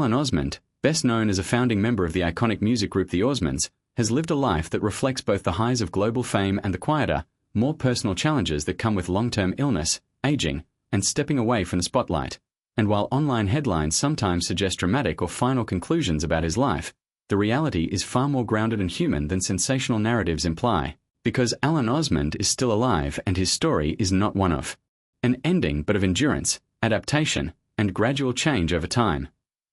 Alan Osmond, best known as a founding member of the iconic music group the Osmonds, has lived a life that reflects both the highs of global fame and the quieter, more personal challenges that come with long-term illness, aging, and stepping away from the spotlight. And while online headlines sometimes suggest dramatic or final conclusions about his life, the reality is far more grounded and human than sensational narratives imply. Because Alan Osmond is still alive and his story is not one of an ending but of endurance, adaptation, and gradual change over time.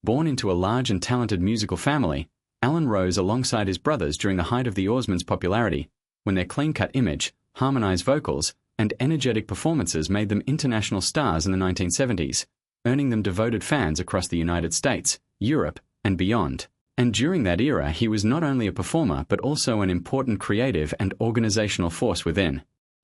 Born into a large and talented musical family, Alan rose alongside his brothers during the height of the Osmonds' popularity, when their clean-cut image, harmonized vocals, and energetic performances made them international stars in the 1970s, earning them devoted fans across the United States, Europe, and beyond. And during that era he was not only a performer but also an important creative and organizational force within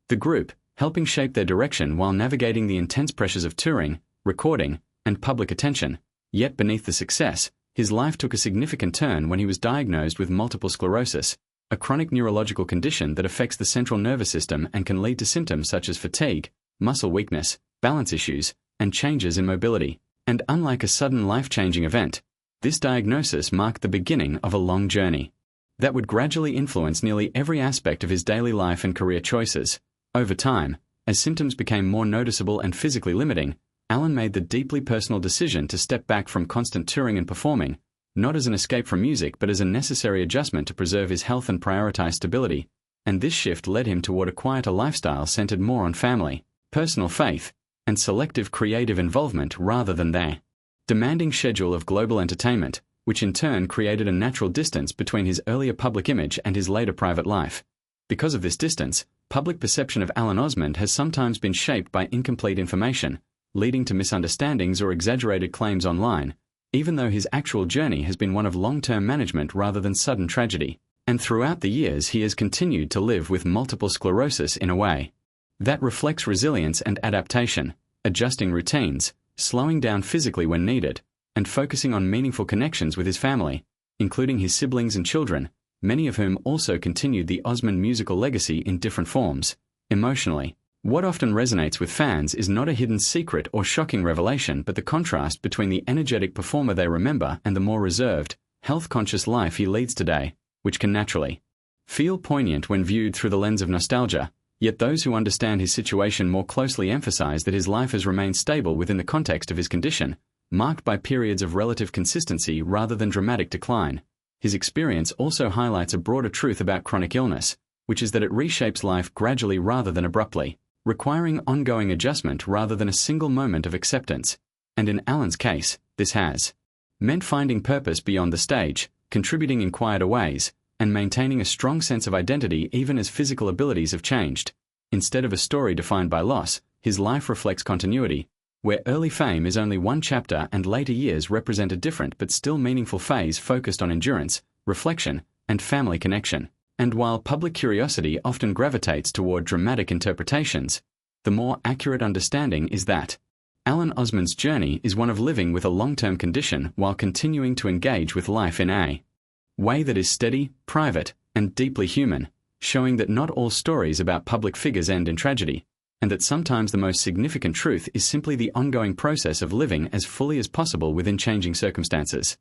the group, helping shape their direction while navigating the intense pressures of touring, recording, and public attention. Yet beneath the success, his life took a significant turn when he was diagnosed with multiple sclerosis, a chronic neurological condition that affects the central nervous system and can lead to symptoms such as fatigue, muscle weakness, balance issues, and changes in mobility. And unlike a sudden life-changing event, this diagnosis marked the beginning of a long journey that would gradually influence nearly every aspect of his daily life and career choices. Over time, as symptoms became more noticeable and physically limiting, Alan made the deeply personal decision to step back from constant touring and performing, not as an escape from music but as a necessary adjustment to preserve his health and prioritize stability. And this shift led him toward a quieter lifestyle centered more on family, personal faith, and selective creative involvement rather than their demanding schedule of global entertainment, which in turn created a natural distance between his earlier public image and his later private life. Because of this distance, public perception of Alan Osmond has sometimes been shaped by incomplete information, leading to misunderstandings or exaggerated claims online, even though his actual journey has been one of long-term management rather than sudden tragedy. And throughout the years he has continued to live with multiple sclerosis in a way that reflects resilience and adaptation, adjusting routines, slowing down physically when needed, and focusing on meaningful connections with his family, including his siblings and children, many of whom also continued the Osmond musical legacy in different forms. Emotionally, what often resonates with fans is not a hidden secret or shocking revelation but the contrast between the energetic performer they remember and the more reserved, health-conscious life he leads today, which can naturally feel poignant when viewed through the lens of nostalgia. Yet those who understand his situation more closely emphasize that his life has remained stable within the context of his condition, marked by periods of relative consistency rather than dramatic decline. His experience also highlights a broader truth about chronic illness, which is that it reshapes life gradually rather than abruptly, requiring ongoing adjustment rather than a single moment of acceptance. And in Alan's case, this has meant finding purpose beyond the stage, contributing in quieter ways, and maintaining a strong sense of identity even as physical abilities have changed. Instead of a story defined by loss, his life reflects continuity, where early fame is only one chapter and later years represent a different but still meaningful phase focused on endurance, reflection, and family connection. And while public curiosity often gravitates toward dramatic interpretations, the more accurate understanding is that Alan Osmond's journey is one of living with a long-term condition while continuing to engage with life in a way that is steady, private, and deeply human, showing that not all stories about public figures end in tragedy, and that sometimes the most significant truth is simply the ongoing process of living as fully as possible within changing circumstances.